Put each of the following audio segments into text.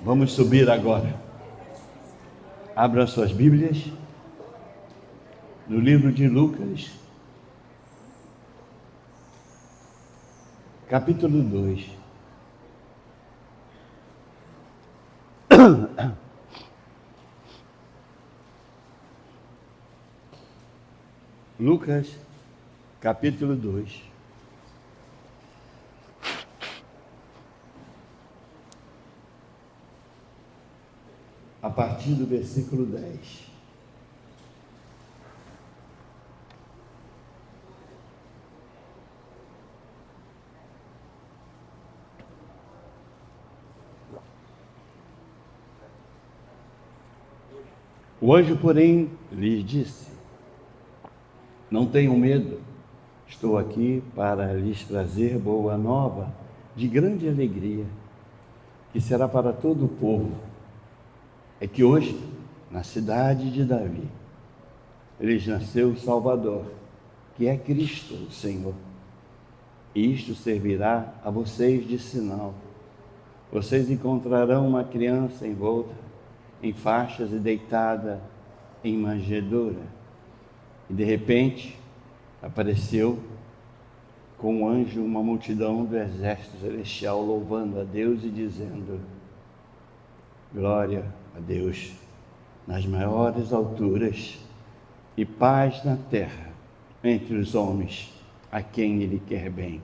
Vamos subir agora. Abra suas Bíblias no livro de Lucas, capítulo 2. Lucas, capítulo 2. A partir do versículo 10. O anjo, porém, lhes disse: não tenham medo, estou aqui para lhes trazer boa nova de grande alegria, que será para todo o povo. É que hoje, na cidade de Davi, lhes nasceu o Salvador, que é Cristo, o Senhor. E isto servirá a vocês de sinal. Vocês encontrarão uma criança envolta em faixas e deitada em manjedoura. E de repente apareceu com um anjo uma multidão do exército celestial, louvando a Deus e dizendo: glória a Deus nas maiores alturas e paz na terra entre os homens a quem Ele quer bem.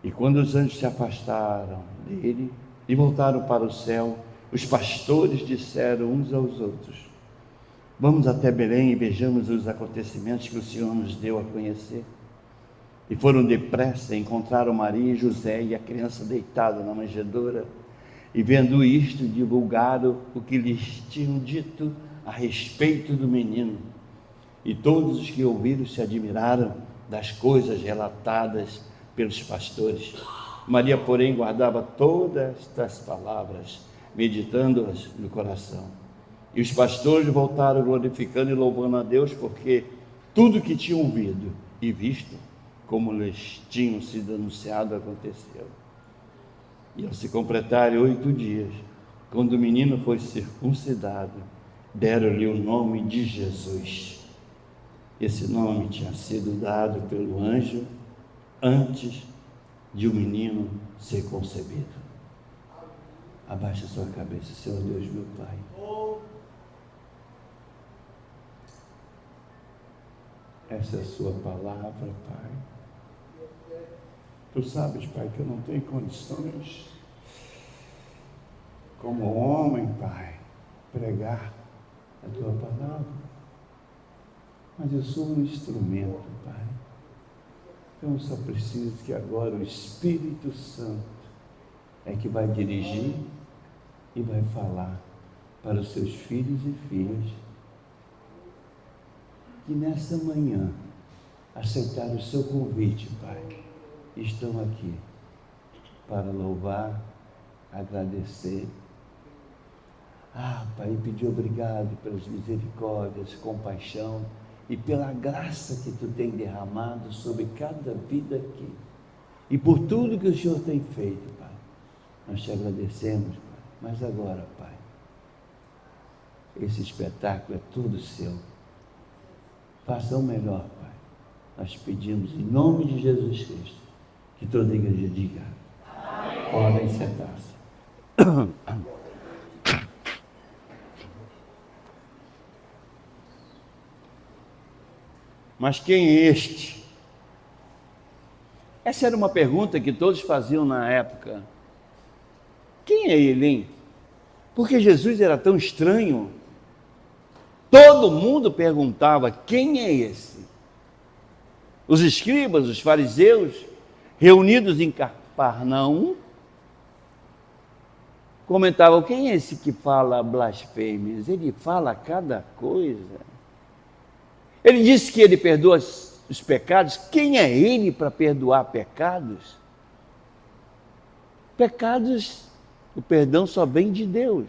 E quando os anjos se afastaram dele e voltaram para o céu, os pastores disseram uns aos outros: vamos até Belém e vejamos os acontecimentos que o Senhor nos deu a conhecer. E foram depressa, encontraram Maria e José e a criança deitada na manjedoura. E vendo isto, divulgaram o que lhes tinham dito a respeito do menino. E todos os que ouviram se admiraram das coisas relatadas pelos pastores. Maria, porém, guardava todas estas palavras, meditando-as no coração. E os pastores voltaram glorificando e louvando a Deus, porque tudo que tinham ouvido e visto, como lhes tinham sido anunciado, aconteceu. E ao se completarem 8 dias, quando o menino foi circuncidado, deram-lhe o nome de Jesus. Esse nome tinha sido dado pelo anjo antes de o menino ser concebido. Abaixa sua cabeça, Senhor Deus, meu Pai. Essa é a sua palavra, Pai. Tu sabes, Pai, que eu não tenho condições, como homem, Pai, pregar a Tua palavra. Mas eu sou um instrumento, Pai. Eu só preciso que agora o Espírito Santo é que vai dirigir e vai falar para os seus filhos e filhas que nessa manhã aceitaram o seu convite, Pai. Estão aqui para louvar, agradecer. Pai, pedir obrigado pelas misericórdias, compaixão e pela graça que Tu tem derramado sobre cada vida aqui. E por tudo que o Senhor tem feito, Pai. Nós Te agradecemos, Pai. Mas agora, Pai, esse espetáculo é todo Seu. Faça o melhor, Pai. Nós pedimos em nome de Jesus Cristo. Que toda a igreja diga: podem sentar-se. Mas quem é este? Essa era uma pergunta que todos faziam na época. Quem é ele, hein? Porque Jesus era tão estranho. Todo mundo perguntava: quem é esse? Os escribas, os fariseus, reunidos em Cafarnaum, comentavam: quem é esse que fala blasfêmias? Ele fala cada coisa. Ele disse que ele perdoa os pecados. Quem é ele para perdoar pecados? Pecados, o perdão só vem de Deus.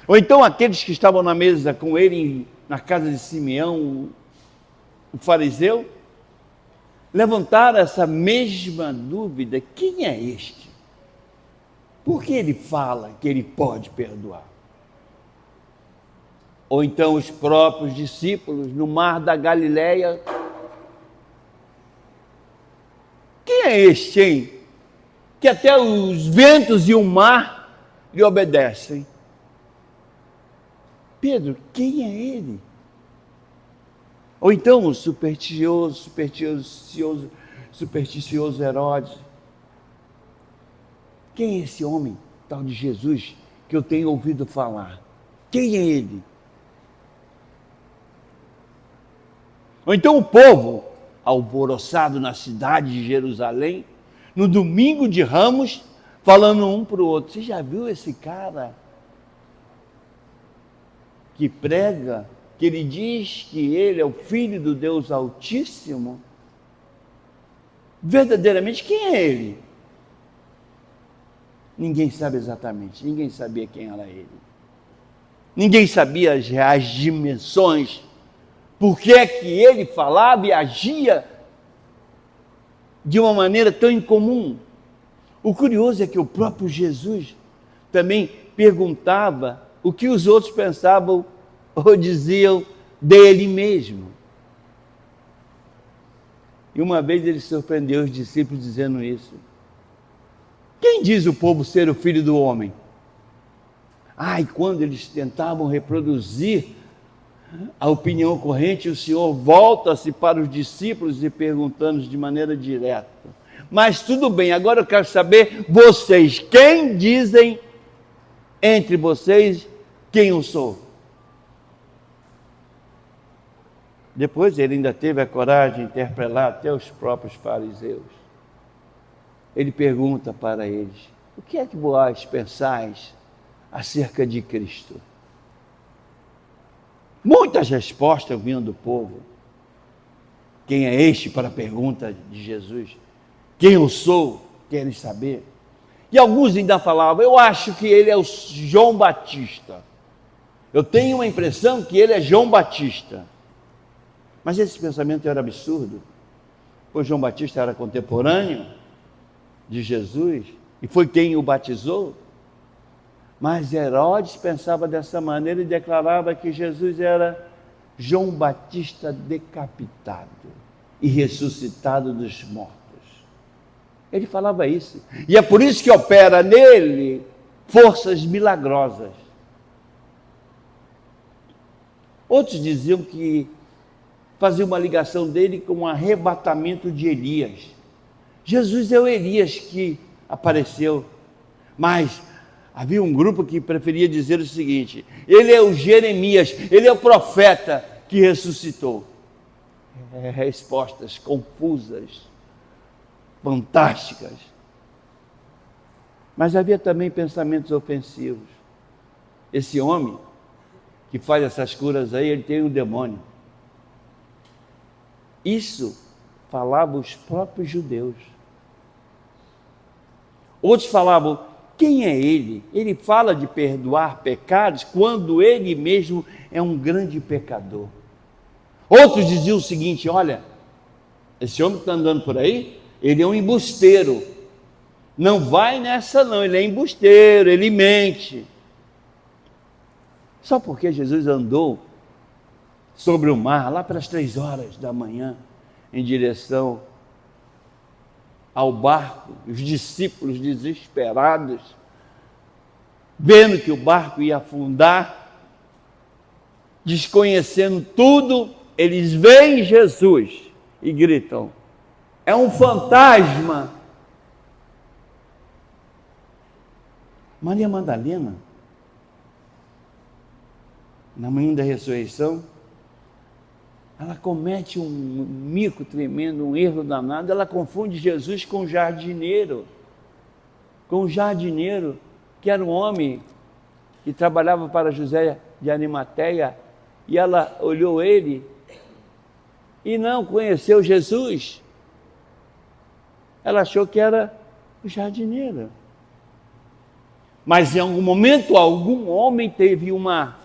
Ou então aqueles que estavam na mesa com ele, na casa de Simeão, o fariseu, levantaram essa mesma dúvida: quem é este? Por que ele fala que ele pode perdoar? Ou então os próprios discípulos no mar da Galileia. Quem é este, hein? Que até os ventos e o mar lhe obedecem. Pedro, quem é ele? Ou então o supersticioso Herodes. Quem é esse homem, tal de Jesus, que eu tenho ouvido falar? Quem é ele? Ou então o povo, alvoroçado na cidade de Jerusalém, no domingo de Ramos, falando um para o outro: você já viu esse cara que prega, que ele diz que ele é o Filho do Deus Altíssimo? Verdadeiramente, quem é ele? Ninguém sabe exatamente, ninguém sabia quem era ele. Ninguém sabia as reais dimensões. Por que é que ele falava e agia de uma maneira tão incomum? O curioso é que o próprio Jesus também perguntava o que os outros pensavam ou diziam dele mesmo. E uma vez ele surpreendeu os discípulos dizendo isso: quem diz o povo ser o Filho do Homem? E quando eles tentavam reproduzir a opinião corrente, o Senhor volta-se para os discípulos e perguntando de maneira direta: mas tudo bem, agora eu quero saber, vocês, quem dizem entre vocês quem eu sou? Depois ele ainda teve a coragem de interpelar até os próprios fariseus. Ele pergunta para eles: o que é que vós pensais acerca de Cristo? Muitas respostas vinham do povo. Quem é este? Para a pergunta de Jesus. Quem eu sou? Querem saber. E alguns ainda falavam: eu acho que ele é o João Batista. Eu tenho uma impressão que ele é João Batista. Mas esse pensamento era absurdo, pois João Batista era contemporâneo de Jesus e foi quem o batizou. Mas Herodes pensava dessa maneira e declarava que Jesus era João Batista decapitado e ressuscitado dos mortos. Ele falava isso. E é por isso que opera nele forças milagrosas. Outros diziam que fazia uma ligação dele com o arrebatamento de Elias. Jesus é o Elias que apareceu, mas havia um grupo que preferia dizer o seguinte: ele é o Jeremias, ele é o profeta que ressuscitou. Respostas confusas, fantásticas. Mas havia também pensamentos ofensivos. Esse homem que faz essas curas aí, ele tem um demônio. Isso falavam os próprios judeus. Outros falavam: quem é ele? Ele fala de perdoar pecados quando ele mesmo é um grande pecador. Outros diziam o seguinte: olha, esse homem que está andando por aí, ele é um embusteiro. Não vai nessa não, ele é embusteiro, ele mente. Só porque Jesus andou sobre o mar, lá pelas 3 horas da manhã, em direção ao barco, os discípulos desesperados, vendo que o barco ia afundar, desconhecendo tudo, eles veem Jesus e gritam: é um fantasma. Maria Madalena, na manhã da ressurreição, ela comete um mico tremendo, um erro danado. Ela confunde Jesus com o jardineiro. Com o jardineiro, que era um homem que trabalhava para José de Arimateia. E ela olhou ele e não conheceu Jesus. Ela achou que era o jardineiro. Mas em algum momento, algum homem teve uma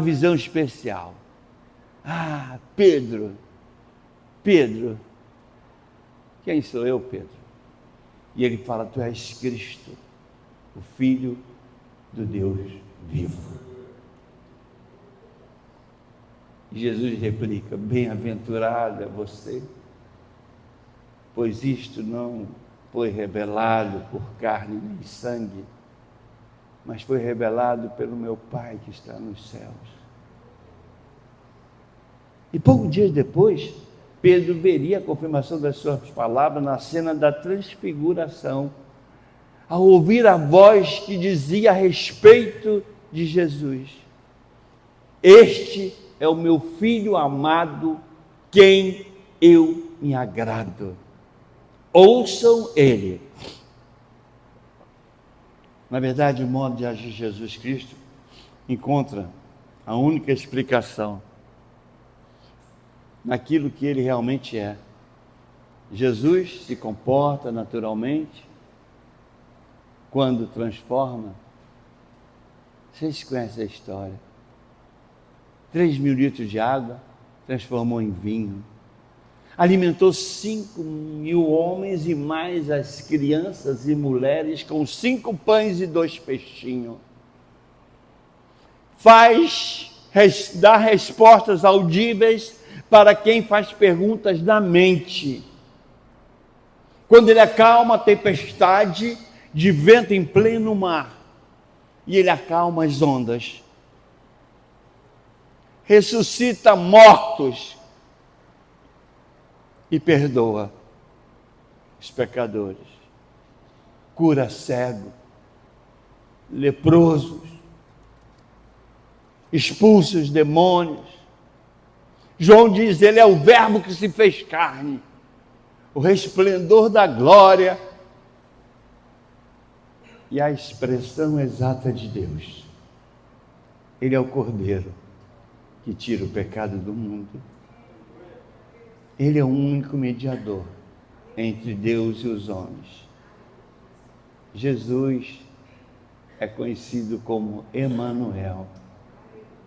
visão especial. Pedro, quem sou eu, Pedro? E ele fala: tu és Cristo, o Filho do Deus vivo. E Jesus replica: bem-aventurado é você, pois isto não foi revelado por carne nem sangue, mas foi revelado pelo meu Pai que está nos céus. E poucos dias depois, Pedro veria a confirmação das suas palavras na cena da transfiguração, ao ouvir a voz que dizia a respeito de Jesus: este é o meu Filho amado, quem eu me agrado. Ouçam ele. Na verdade, o modo de agir de Jesus Cristo encontra a única explicação naquilo que ele realmente é. Jesus se comporta naturalmente quando transforma. Vocês conhecem a história. 3.000 litros de água transformou em vinho. Alimentou 5.000 homens e mais as crianças e mulheres com 5 pães e 2 peixinhos. Dá respostas audíveis para quem faz perguntas na mente. Quando ele acalma a tempestade de vento em pleno mar, e ele acalma as ondas, ressuscita mortos e perdoa os pecadores, cura cego, leprosos, expulsa os demônios. João diz: ele é o verbo que se fez carne, o resplendor da glória e a expressão exata de Deus. Ele é o Cordeiro que tira o pecado do mundo. Ele é o único mediador entre Deus e os homens. Jesus é conhecido como Emanuel,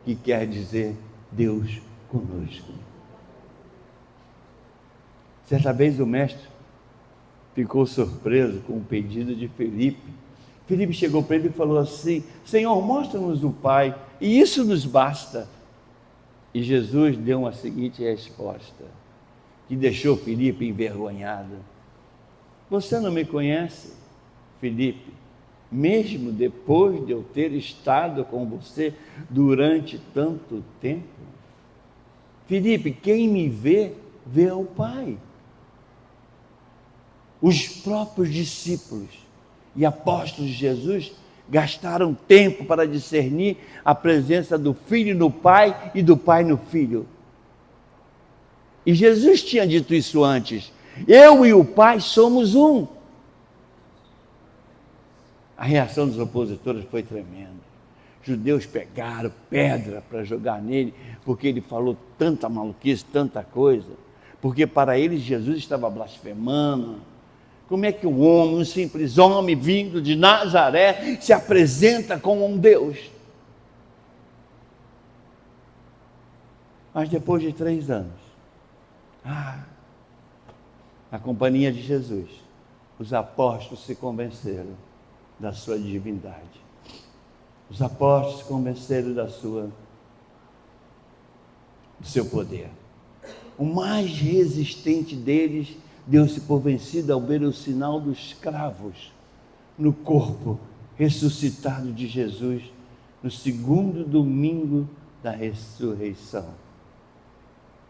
que quer dizer Deus conosco. Certa vez o mestre ficou surpreso com o pedido de Filipe. Filipe chegou para ele e falou assim: Senhor, mostra-nos o Pai, e isso nos basta. E Jesus deu a seguinte resposta, que deixou Filipe envergonhado: você não me conhece, Filipe, mesmo depois de eu ter estado com você durante tanto tempo? Filipe, quem me vê, vê o Pai. Os próprios discípulos e apóstolos de Jesus gastaram tempo para discernir a presença do Filho no Pai e do Pai no Filho. E Jesus tinha dito isso antes: eu e o Pai somos um. A reação dos opositores foi tremenda. Judeus pegaram pedra para jogar nele, porque ele falou tanta maluquice, tanta coisa, porque para eles Jesus estava blasfemando. Como é que um simples homem vindo de Nazaré se apresenta como um Deus? Mas depois de 3 anos, na companhia de Jesus, os apóstolos se convenceram da sua divindade. Os apóstolos se convenceram do seu poder. O mais resistente deles deu-se por vencido ao ver o sinal dos cravos no corpo ressuscitado de Jesus, no 2º domingo da ressurreição.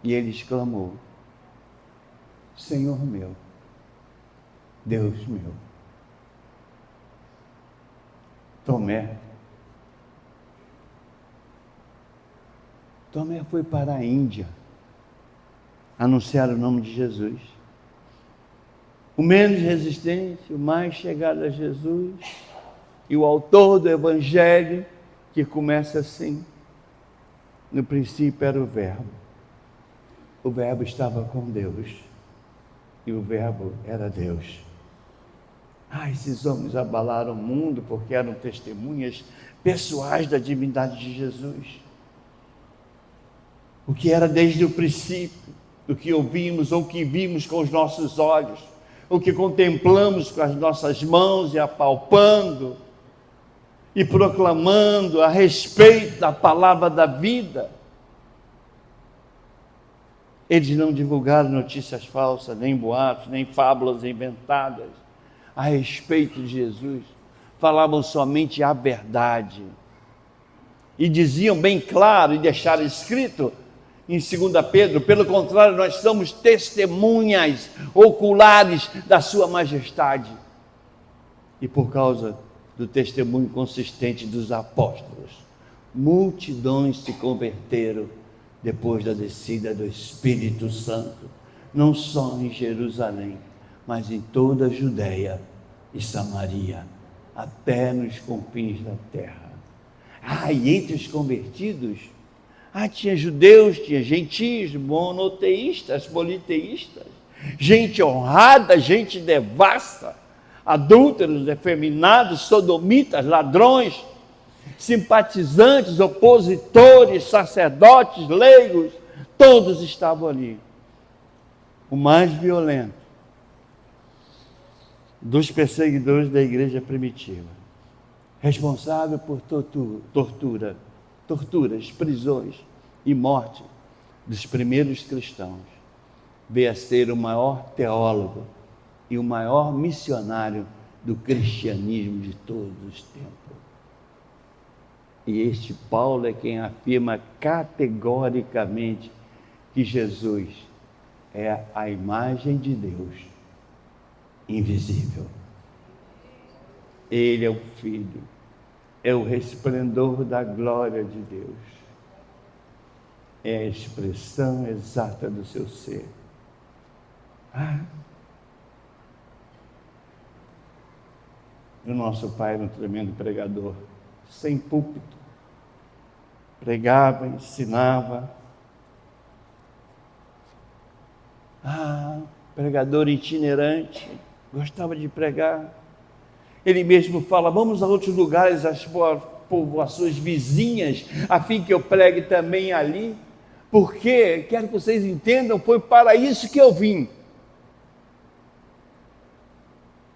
E ele exclamou: Senhor meu, Deus meu. Tomé foi para a Índia anunciar o nome de Jesus. O menos resistente, o mais chegado a Jesus, e o autor do Evangelho, que começa assim: no princípio era o Verbo estava com Deus, e o Verbo era Deus. Esses homens abalaram o mundo porque eram testemunhas pessoais da divindade de Jesus. O que era desde o princípio, o que ouvimos ou que vimos com os nossos olhos, o que contemplamos com as nossas mãos e apalpando e proclamando a respeito da palavra da vida. Eles não divulgaram notícias falsas, nem boatos, nem fábulas inventadas a respeito de Jesus. Falavam somente a verdade. E diziam bem claro e deixaram escrito em 2 Pedro, pelo contrário, nós somos testemunhas oculares da sua majestade. E por causa do testemunho consistente dos apóstolos, multidões se converteram depois da descida do Espírito Santo, não só em Jerusalém, mas em toda a Judéia e Samaria, até nos confins da terra. E entre os convertidos, tinha judeus, tinha gentios, monoteístas, politeístas, gente honrada, gente devassa, adúlteros, efeminados, sodomitas, ladrões, simpatizantes, opositores, sacerdotes, leigos, todos estavam ali. O mais violento dos perseguidores da igreja primitiva, responsável por torturas, prisões e morte dos primeiros cristãos, veio a ser o maior teólogo e o maior missionário do cristianismo de todos os tempos. E este Paulo é quem afirma categoricamente que Jesus é a imagem de Deus invisível. Ele é o Filho, é o resplendor da glória de Deus, é a expressão exata do seu ser. O nosso pai era um tremendo pregador, sem púlpito, pregava, ensinava. Pregador itinerante, gostava de pregar. Ele mesmo fala: vamos a outros lugares, as povoações vizinhas, a fim que eu pregue também ali, porque, quero que vocês entendam, foi para isso que eu vim.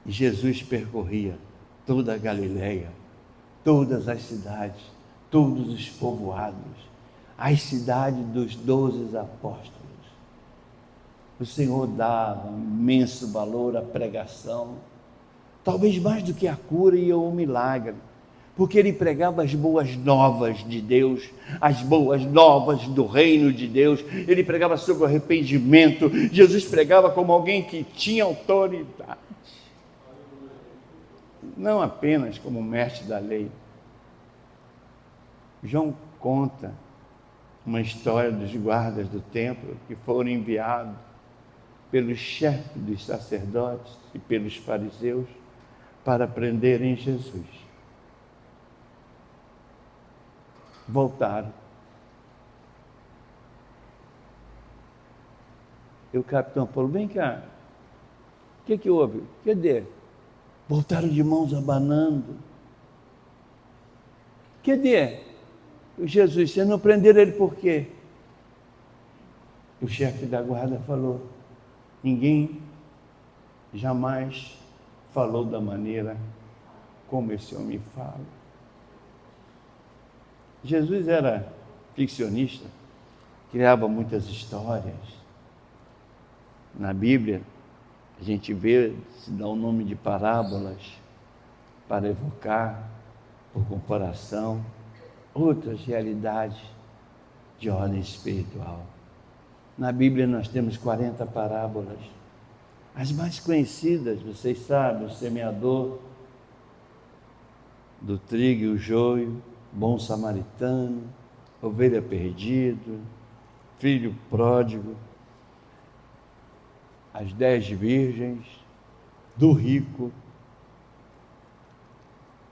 E Jesus percorria toda a Galileia, todas as cidades, todos os povoados, as cidades dos 12 apóstolos. O Senhor dava um imenso valor à pregação, talvez mais do que a cura e o milagre, porque ele pregava as boas novas de Deus, as boas novas do reino de Deus. Ele pregava sobre o arrependimento. Jesus pregava como alguém que tinha autoridade, não apenas como mestre da lei. João conta uma história dos guardas do templo que foram enviados pelos chefes dos sacerdotes e pelos fariseus para prenderem Jesus. Voltaram. E o capitão falou: vem cá, o que houve? Cadê? Voltaram de mãos abanando. Cadê? Jesus, vocês não prenderam ele por quê? O chefe da guarda falou: ninguém jamais falou da maneira como esse homem fala. Jesus era ficcionista, criava muitas histórias. Na Bíblia, a gente vê, se dá o nome de parábolas para evocar, por comparação, outras realidades de ordem espiritual. Na Bíblia nós temos 40 parábolas. As mais conhecidas, vocês sabem: o semeador, do trigo e o joio, bom samaritano, ovelha perdida, filho pródigo, as 10 virgens, do rico.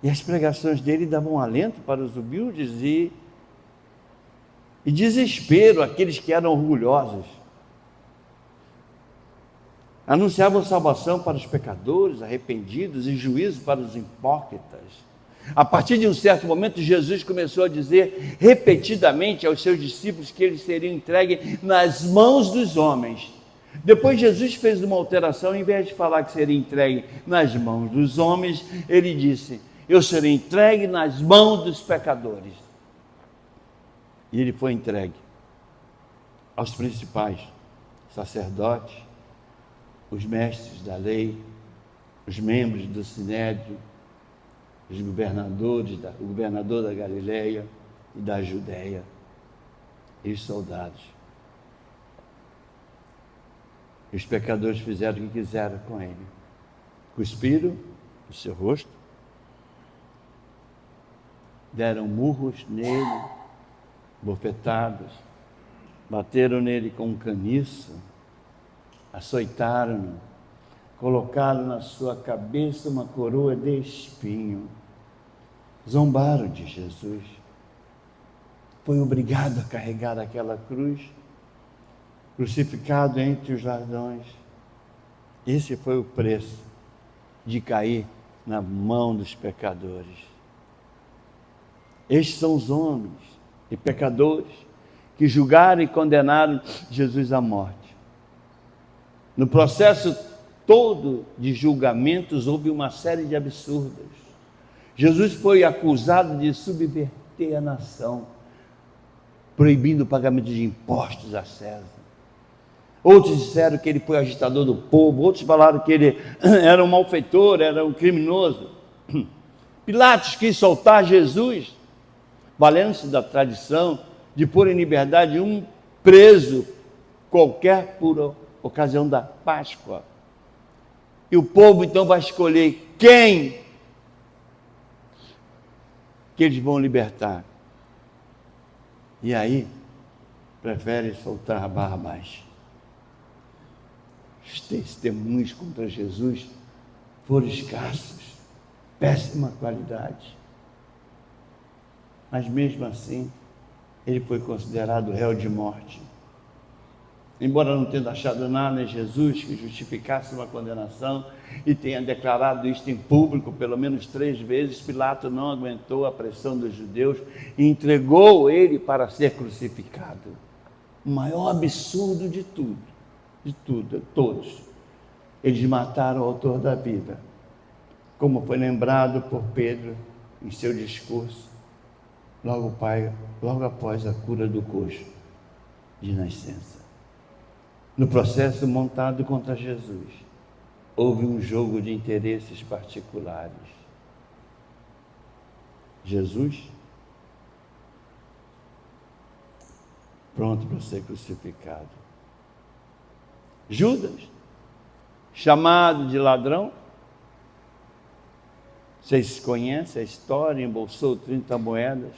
E as pregações dele davam alento para os humildes e desespero àqueles que eram orgulhosos. Anunciavam salvação para os pecadores arrependidos e juízo para os hipócritas. A partir de um certo momento, Jesus começou a dizer repetidamente aos seus discípulos que eles seriam entregues nas mãos dos homens, Depois Jesus fez uma alteração, em vez de falar que seria entregue nas mãos dos homens, ele disse: eu serei entregue nas mãos dos pecadores. E ele foi entregue aos principais sacerdotes, os mestres da lei, os membros do Sinédrio, os governadores, o governador da Galileia e da Judéia, e os soldados. E os pecadores fizeram o que quiseram com ele. Cuspiram o seu rosto, deram murros nele, bofetadas, bateram nele com um caniço, açoitaram-no, colocaram na sua cabeça uma coroa de espinho, zombaram de Jesus. Foi obrigado a carregar aquela cruz, crucificado entre os ladrões. Esse foi o preço de cair na mão dos pecadores. Estes são os homens e pecadores que julgaram e condenaram Jesus à morte. No processo todo de julgamentos houve uma série de absurdos. Jesus foi acusado de subverter a nação, proibindo o pagamento de impostos a César. Outros disseram que ele foi agitador do povo, outros falaram que ele era um malfeitor, era um criminoso. Pilatos quis soltar Jesus, valendo-se da tradição de pôr em liberdade um preso qualquer por ocasião da Páscoa. E o povo então vai escolher quem que eles vão libertar. E aí, prefere soltar Barrabás. Os testemunhos contra Jesus foram escassos, péssima qualidade. Mas mesmo assim, ele foi considerado réu de morte. Embora não tenha achado nada em Jesus que justificasse uma condenação e tenha declarado isto em público pelo menos 3 vezes, Pilatos não aguentou a pressão dos judeus e entregou ele para ser crucificado. O maior absurdo de todos. Eles mataram o autor da vida, como foi lembrado por Pedro em seu discurso, logo após a cura do coxo de nascença. No processo montado contra Jesus, houve um jogo de interesses particulares. Jesus, pronto para ser crucificado. Judas, chamado de ladrão, vocês conhecem a história, embolsou 30 moedas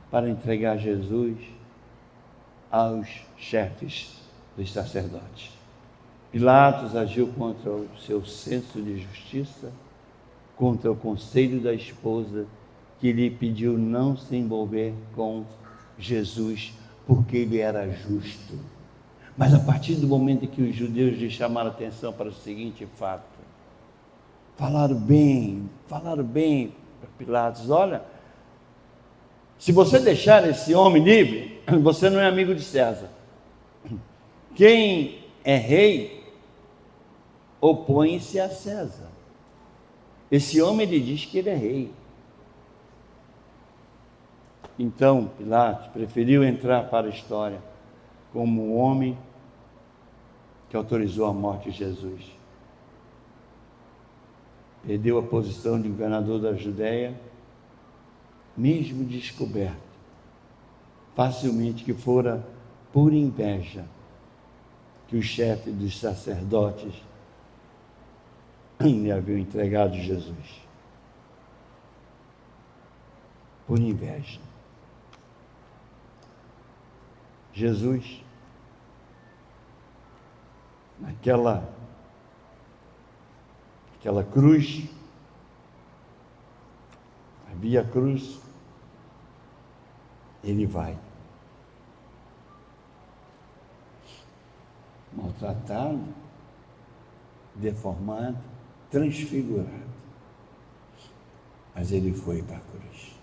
para entregar Jesus aos chefes dos sacerdotes. Pilatos agiu contra o seu senso de justiça, contra o conselho da esposa, que lhe pediu não se envolver com Jesus, porque ele era justo. Mas a partir do momento em que os judeus lhe chamaram a atenção para o seguinte fato, falaram bem para Pilatos: olha, se você deixar esse homem livre, você não é amigo de César. Quem é rei opõe-se a César. Esse homem, ele diz que ele é rei. Então Pilatos preferiu entrar para a história como o homem que autorizou a morte de Jesus. Perdeu a posição de governador da Judéia, mesmo descoberto facilmente que fora por inveja que o chefe dos sacerdotes lhe haviam entregado Jesus. Por inveja. Jesus, naquela cruz, havia a cruz, ele vai. Maltratado, deformado, transfigurado. Mas ele foi para a cruz.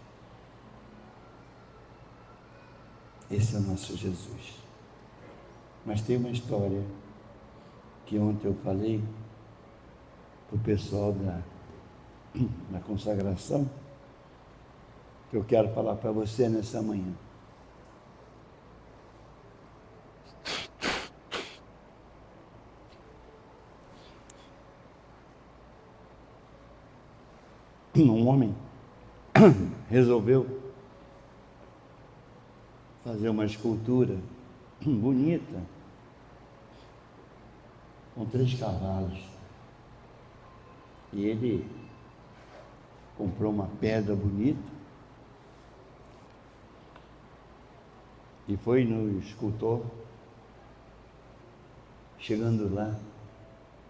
Esse é o nosso Jesus. Mas tem uma história que ontem eu falei para o pessoal da consagração, que eu quero falar para você nessa manhã. Um homem resolveu fazer uma escultura bonita com 3 cavalos. E ele comprou uma pedra bonita e foi no escultor. Chegando lá,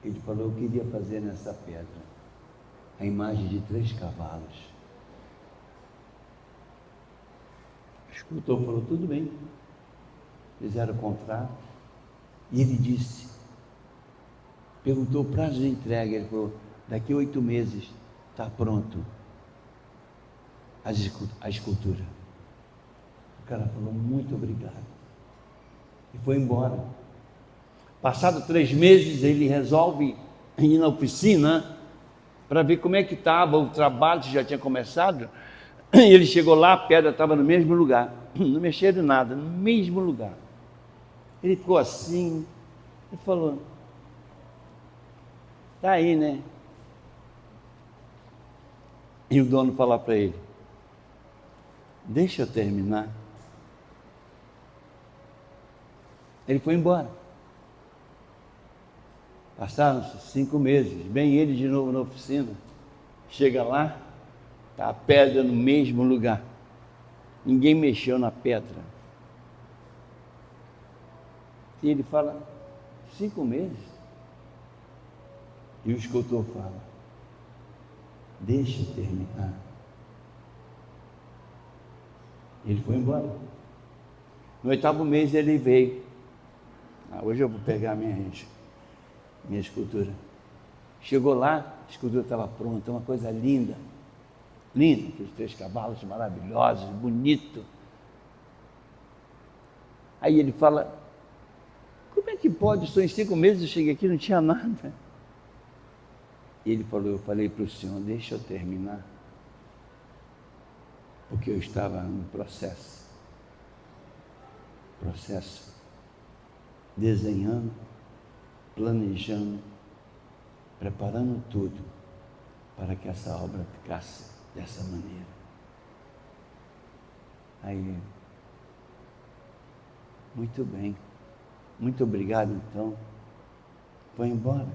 ele falou: eu queria fazer nessa pedra a imagem de 3 cavalos. O escultor falou: tudo bem. Fizeram o contrato. E ele disse, perguntou o prazo de entrega. Ele falou: daqui a 8 meses está pronto a escultura. O cara falou: muito obrigado. E foi embora. Passado 3 meses, ele resolve ir na oficina para ver como é que estava o trabalho, que já tinha começado. E ele chegou lá, a pedra estava no mesmo lugar, não mexeram nada, no mesmo lugar. Ele ficou assim e falou: está aí, né? E o dono falou para ele: deixa eu terminar. Ele foi embora. Passaram-se 5 meses, vem ele de novo na oficina. Chega lá, está a pedra no mesmo lugar. Ninguém mexeu na pedra. E ele fala: 5 meses? E o escultor fala: deixa eu terminar. Ele foi embora. No 8º mês ele veio. Hoje eu vou pegar minha escultura. Chegou lá, a escultura estava pronta, uma coisa linda. Linda, aqueles 3 cavalos maravilhosos, bonito. Aí ele fala: como é que pode? Só em 5 meses eu cheguei aqui e não tinha nada. E ele falou: eu falei para o senhor, deixa eu terminar. Porque eu estava no processo, desenhando, planejando, preparando tudo para que essa obra ficasse dessa maneira. Aí, muito bem, muito obrigado então, foi embora.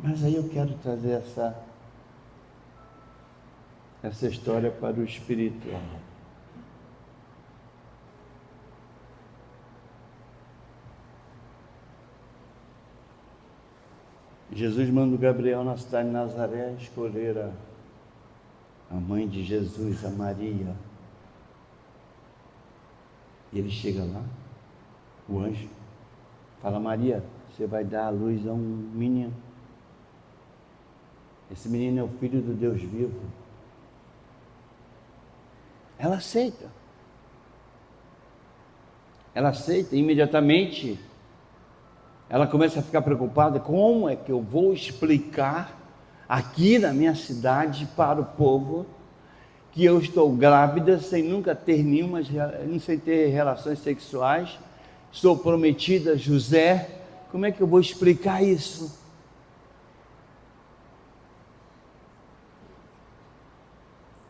Mas aí eu quero trazer essa história para o espiritual. Jesus manda o Gabriel na cidade de Nazaré escolher a mãe de Jesus, a Maria. E ele chega lá, o anjo fala: Maria, você vai dar à luz a um menino. Esse menino é o filho do Deus vivo. Ela aceita. Ela aceita imediatamente. Ela começa a ficar preocupada: como é que eu vou explicar aqui na minha cidade para o povo que eu estou grávida sem nunca ter sem ter relações sexuais, sou prometida a José? Como é que eu vou explicar isso?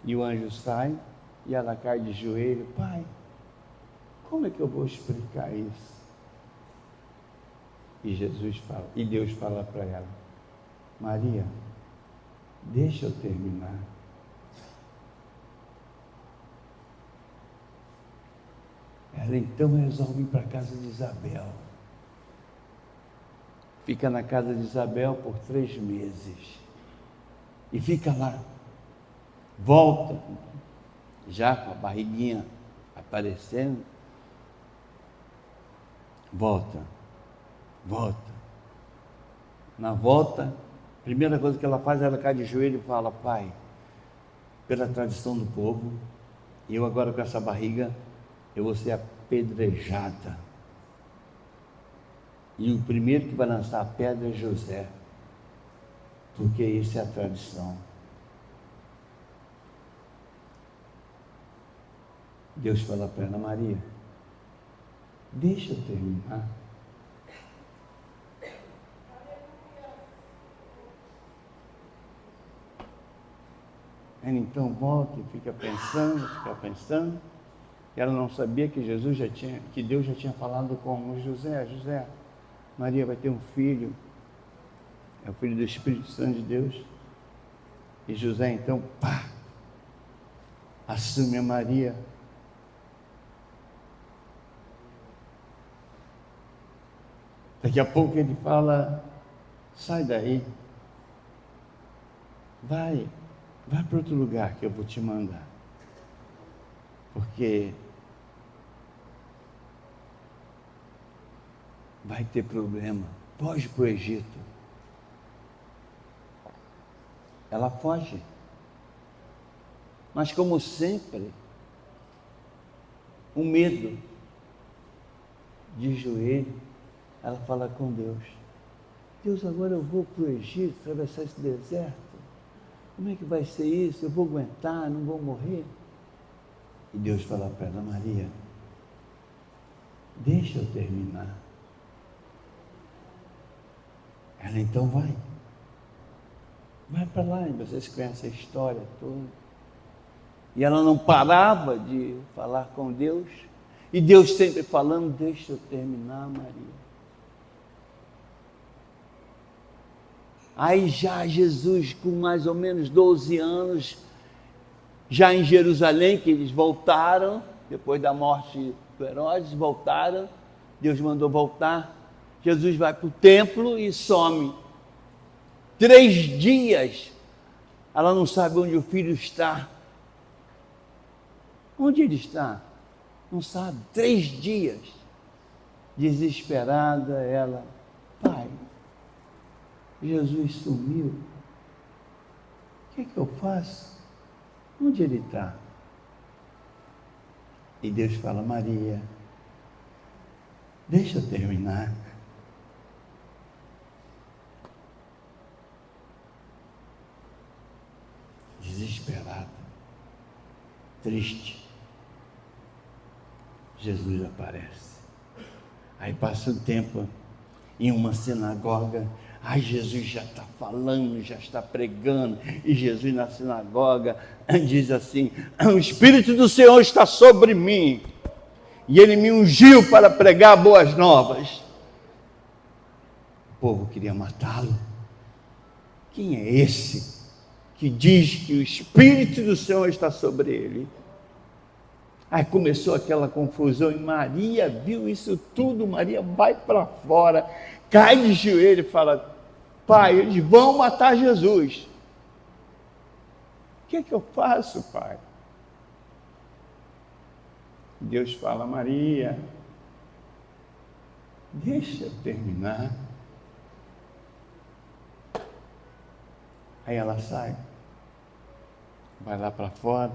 E o anjo sai e ela cai de joelho: Pai, como é que eu vou explicar isso? E Deus fala para ela: Maria, deixa eu terminar. Ela então resolve ir para a casa de Isabel. Fica na casa de Isabel por 3 meses. E fica lá. Volta, já com a barriguinha aparecendo. Volta. Na volta, a primeira coisa que ela faz, ela cai de joelho e fala: Pai, pela tradição do povo, eu agora com essa barriga, eu vou ser apedrejada. E o primeiro que vai lançar a pedra é José, porque isso é a tradição. Deus fala para ela: Maria, deixa eu terminar. Ela então volta e fica pensando. E ela não sabia que que Deus já tinha falado com José: José, Maria vai ter um filho, é o filho do Espírito Santo de Deus. E José então, assume a Maria. Daqui a pouco ele fala: sai daí, vai para outro lugar que eu vou te mandar, porque vai ter problema, foge para o Egito. Ela foge, mas como sempre, o medo, de joelho, ela fala com Deus: Deus, agora eu vou para o Egito, atravessar esse deserto, como é que vai ser isso? Eu vou aguentar, não vou morrer? E Deus fala para ela: Maria, deixa eu terminar. Ela então vai para lá, e vocês conhecem a história toda. E ela não parava de falar com Deus, e Deus sempre falando: deixa eu terminar, Maria. Aí já Jesus, com mais ou menos 12 anos, já em Jerusalém, que eles voltaram, depois da morte do Herodes, voltaram, Deus mandou voltar, Jesus vai para o templo e some. 3 dias, ela não sabe onde o filho está. Onde ele está? Não sabe. 3 dias, desesperada ela: Pai, Jesus sumiu, o que é que eu faço? Onde ele está? E Deus fala: Maria, deixa eu terminar. Desesperada, triste, Jesus aparece. Aí passa um tempo em uma sinagoga. Ai, Jesus já está falando, já está pregando, e Jesus na sinagoga diz assim: o Espírito do Senhor está sobre mim, e Ele me ungiu para pregar boas novas. O povo queria matá-lo. Quem é esse que diz que o Espírito do Senhor está sobre ele? Aí começou aquela confusão, e Maria viu isso tudo. Maria vai para fora, cai de joelho e fala: Pai, eles vão matar Jesus. O que é que eu faço, Pai? Deus fala: Maria, deixa eu terminar. Aí ela sai, vai lá para fora,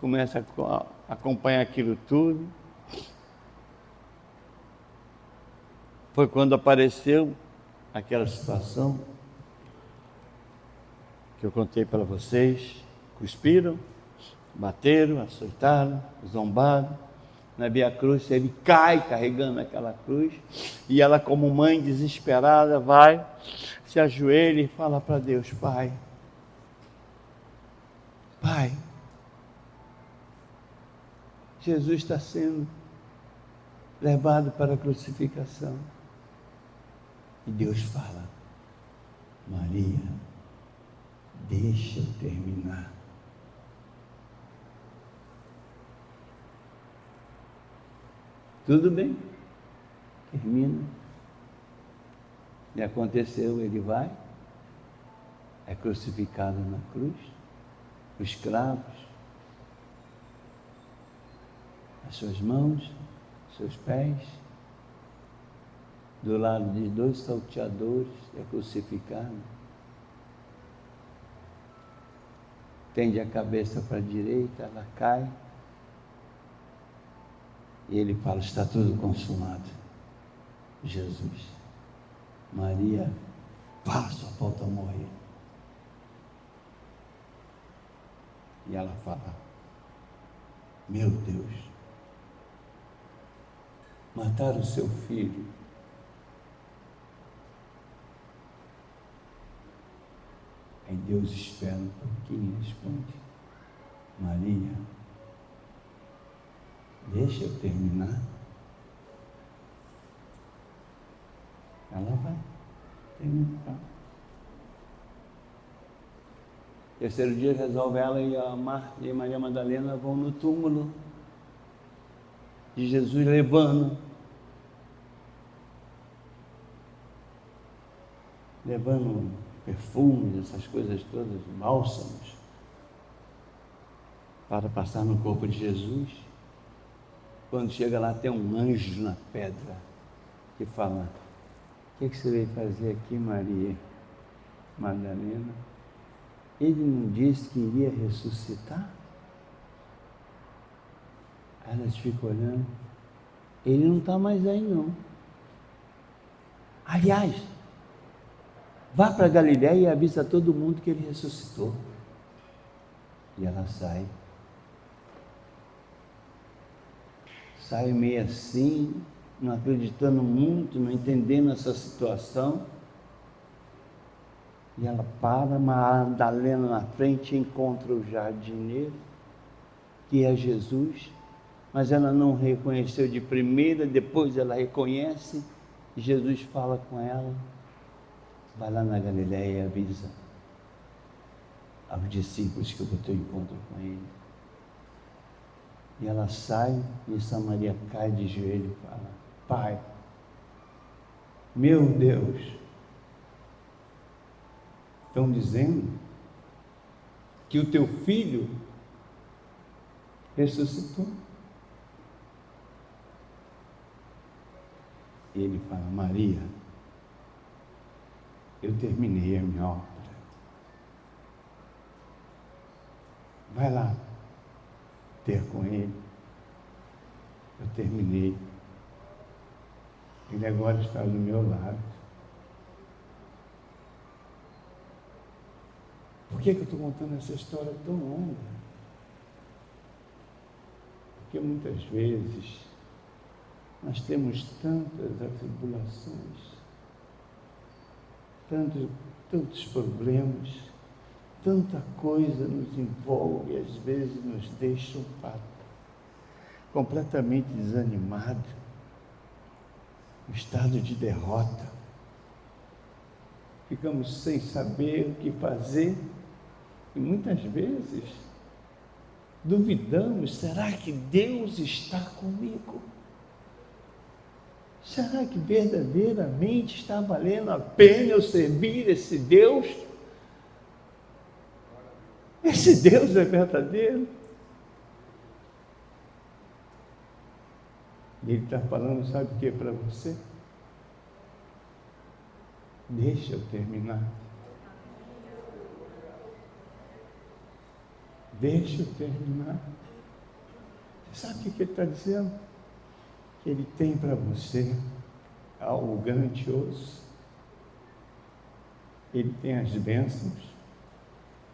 começa a acompanhar aquilo tudo. Foi quando apareceu aquela situação que eu contei para vocês: cuspiram, bateram, açoitaram, zombaram. Na Via Cruz, ele cai carregando aquela cruz, e ela, como mãe desesperada, vai, se ajoelha e fala para Deus: Pai, Jesus está sendo levado para a crucificação. E Deus fala: Maria, deixa eu terminar. Tudo bem, termina. E aconteceu, ele vai, é crucificado na cruz, os cravos, as suas mãos, seus pés, do lado de 2 salteadores, é crucificado. Tende a cabeça para a direita, ela cai. E ele fala: está tudo consumado. Jesus. Maria, só falta morrer. E ela fala: meu Deus, mataram o seu filho. Aí Deus espera um pouquinho e responde: Maria, deixa eu terminar. Ela vai terminar. Terceiro dia resolve ela e a Marta e a Maria Madalena vão no túmulo de Jesus, levando perfumes, essas coisas todas, bálsamos, para passar no corpo de Jesus. Quando chega lá, tem um anjo na pedra que fala: o que você veio fazer aqui, Maria Madalena? Ele não disse que iria ressuscitar? Aí elas ficam olhando. Ele não está mais aí, não. Aliás, vá para Galiléia e avisa a todo mundo que ele ressuscitou. E ela sai. Sai meio assim, não acreditando muito, não entendendo essa situação. E ela para, Madalena na frente, encontra o jardineiro, que é Jesus, mas ela não reconheceu de primeira, depois ela reconhece, e Jesus fala com ela: vai lá na Galiléia e avisa aos discípulos que eu vou ter um encontro com ele. E ela sai, e Maria cai de joelho e fala: Pai, meu Deus, estão dizendo que o teu filho ressuscitou. E ele fala: Maria, eu terminei a minha obra. Vai lá ter com ele. Eu terminei. Ele agora está do meu lado. Por que eu estou contando essa história tão longa? Porque muitas vezes nós temos tantas atribulações, tantos problemas, tanta coisa nos envolve e às vezes nos deixa completamente desanimado, um estado de derrota. Ficamos sem saber o que fazer e muitas vezes duvidamos: será que Deus está comigo? Será que verdadeiramente está valendo a pena eu servir esse Deus? Esse Deus é verdadeiro? Ele está falando, sabe o que para você? Deixa eu terminar. Deixa eu terminar. Você sabe o que ele está dizendo? Que ele tem para você algo grandioso. Ele tem as bênçãos.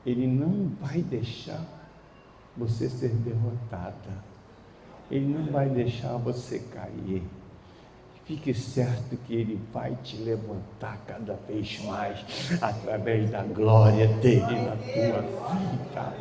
Ele não vai deixar você ser derrotada. Ele não vai deixar você cair. Fique certo que Ele vai te levantar cada vez mais, através da glória dEle na tua vida.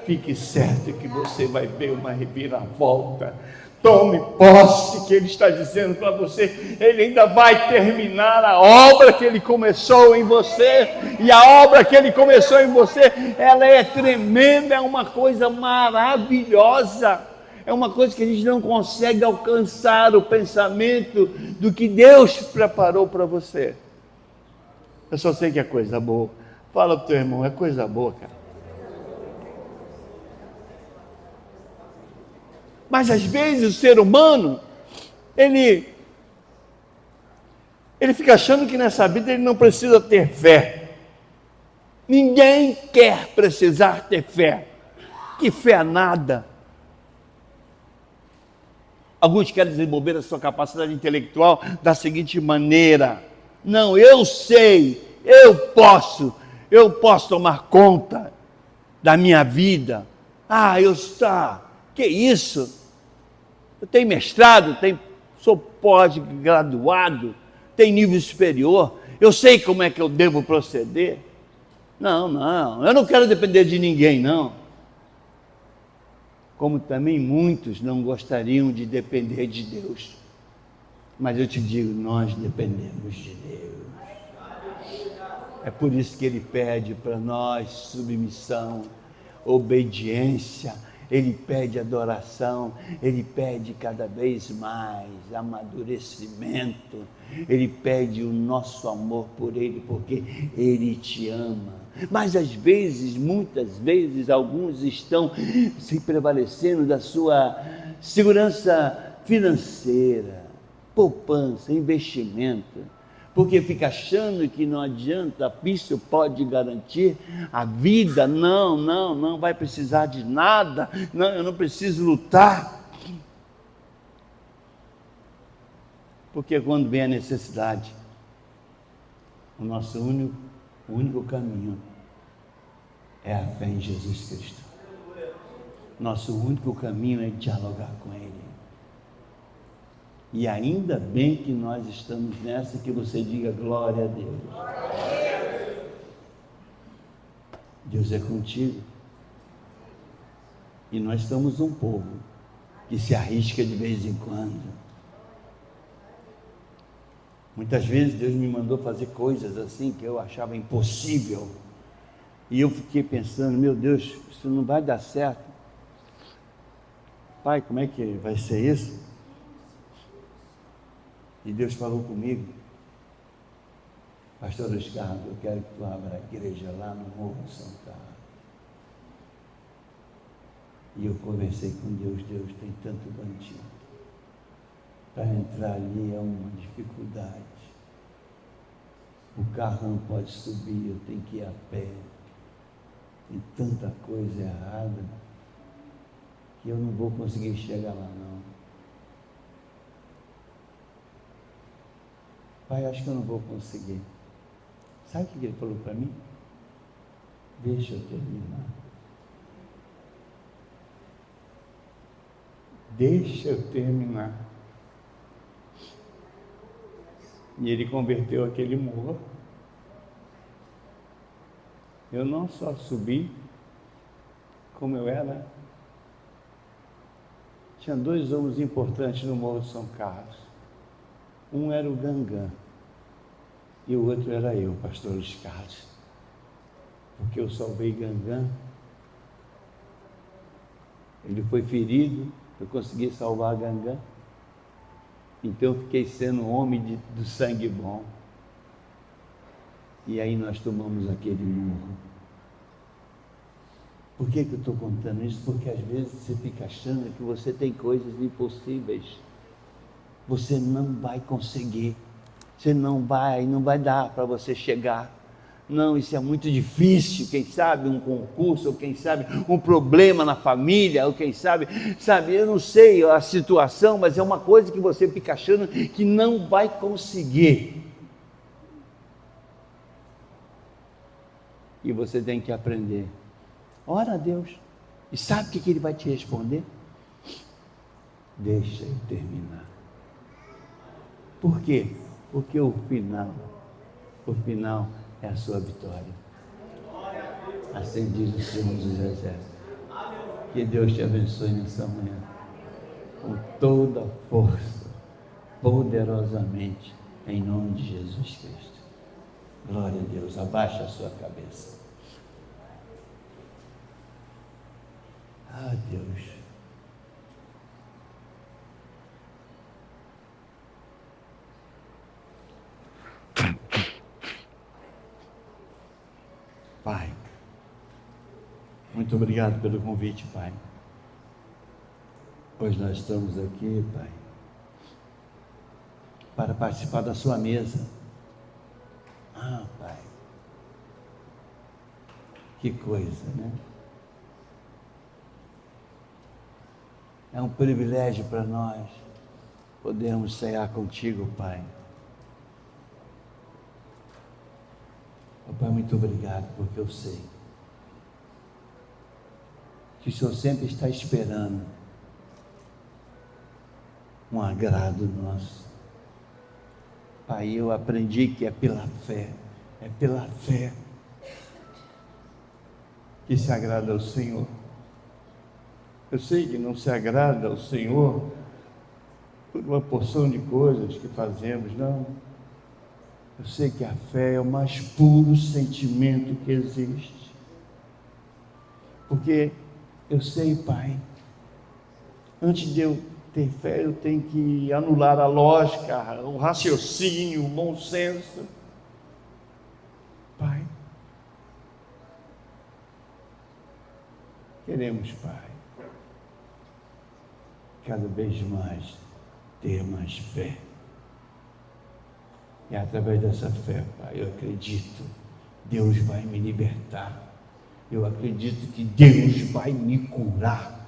Fique certo que você vai ver uma reviravolta. Tome posse que Ele está dizendo para você. Ele ainda vai terminar a obra que Ele começou em você. E a obra que Ele começou em você, ela é tremenda, é uma coisa maravilhosa. É uma coisa que a gente não consegue alcançar o pensamento do que Deus preparou para você. Eu só sei que é coisa boa. Fala para o teu irmão: é coisa boa, cara. Mas às vezes o ser humano, ele fica achando que nessa vida ele não precisa ter fé. Ninguém quer precisar ter fé. Que fé é nada. Alguns querem desenvolver a sua capacidade intelectual da seguinte maneira: não, eu sei, eu posso tomar conta da minha vida. Que isso? Eu tenho mestrado, sou pós-graduado, tenho nível superior, eu sei como é que eu devo proceder. Não, eu não quero depender de ninguém, não. Como também muitos não gostariam de depender de Deus. Mas eu te digo, nós dependemos de Deus. É por isso que Ele pede para nós submissão, obediência, Ele pede adoração, Ele pede cada vez mais amadurecimento, Ele pede o nosso amor por Ele, porque Ele te ama. Mas às vezes, muitas vezes, alguns estão se prevalecendo da sua segurança financeira, poupança, investimento, porque fica achando que não adianta, isso pode garantir a vida, não vai precisar de nada, não, eu não preciso lutar. Porque quando vem a necessidade, o nosso único caminho é a fé em Jesus Cristo. Nosso único caminho é dialogar com Ele. E ainda bem que nós estamos nessa, que você diga glória a Deus. Deus é contigo. E nós somos um povo que se arrisca de vez em quando. Muitas vezes Deus me mandou fazer coisas assim que eu achava impossível. E eu fiquei pensando, meu Deus, isso não vai dar certo. Pai, como é que vai ser isso? E Deus falou comigo: Pastor Oscardo, eu quero que tu abra a igreja lá no Morro de São Carlos. E eu conversei com Deus, tem tanto bandido. Para entrar ali é uma dificuldade. O carro não pode subir, eu tenho que ir a pé. Tem tanta coisa errada que eu não vou conseguir chegar lá não. Pai, acho que eu não vou conseguir. Sabe o que ele falou para mim? Deixa eu terminar. Deixa eu terminar. E ele converteu aquele morro. Eu não só subi, como eu era. Tinha 2 homens importantes no Morro de São Carlos. Um era o Gangan e o outro era eu, pastor Luiz Carlos. Porque eu salvei Gangan. Ele foi ferido, eu consegui salvar Gangan. Então eu fiquei sendo um homem do sangue bom. E aí nós tomamos aquele morro. Por que eu estou contando isso? Porque às vezes você fica achando que você tem coisas impossíveis. Você não vai conseguir. Você não vai dar para você chegar. Não, isso é muito difícil. Quem sabe um concurso, ou quem sabe um problema na família, ou quem sabe, eu não sei a situação, mas é uma coisa que você fica achando que não vai conseguir. E você tem que aprender. Ora a Deus. E sabe o que Ele vai te responder? Deixa eu terminar. Por quê? Porque o final é a sua vitória. Assim diz o Senhor dos Exércitos. Que Deus te abençoe nessa manhã, com toda a força, poderosamente, em nome de Jesus Cristo. Glória a Deus. Abaixa a sua cabeça. Ah, Deus. Pai, muito obrigado pelo convite, Pai. Hoje nós estamos aqui, Pai, para participar da sua mesa. Ah, Pai, que coisa, né? É um privilégio para nós podemos cear contigo, Pai. Pai, muito obrigado, porque eu sei que o Senhor sempre está esperando um agrado nosso. Pai, eu aprendi que é pela fé que se agrada ao Senhor. Eu sei que não se agrada ao Senhor por uma porção de coisas que fazemos, não. Eu sei que a fé é o mais puro sentimento que existe. Porque eu sei, Pai, antes de eu ter fé, eu tenho que anular a lógica, o raciocínio, o bom senso. Pai, queremos, Pai, cada vez mais ter mais fé. E através dessa fé, Pai, eu acredito, Deus vai me libertar. Eu acredito que Deus vai me curar.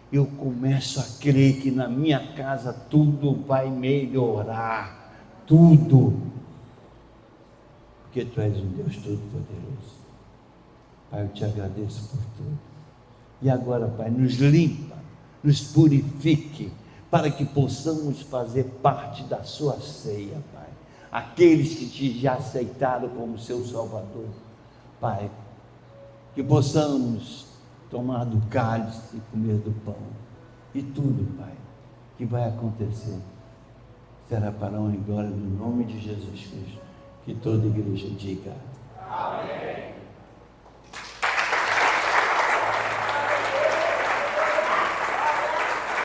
Eu começo a crer que na minha casa tudo vai melhorar. Tudo. Porque Tu és um Deus todo-poderoso. Pai, eu Te agradeço por tudo. E agora, Pai, nos limpa, nos purifique, para que possamos fazer parte da Sua ceia, Pai. Aqueles que Te já aceitaram como Seu Salvador, Pai, que possamos tomar do cálice e comer do pão, e tudo, Pai, que vai acontecer, será para a honra e glória do nome de Jesus Cristo, que toda igreja diga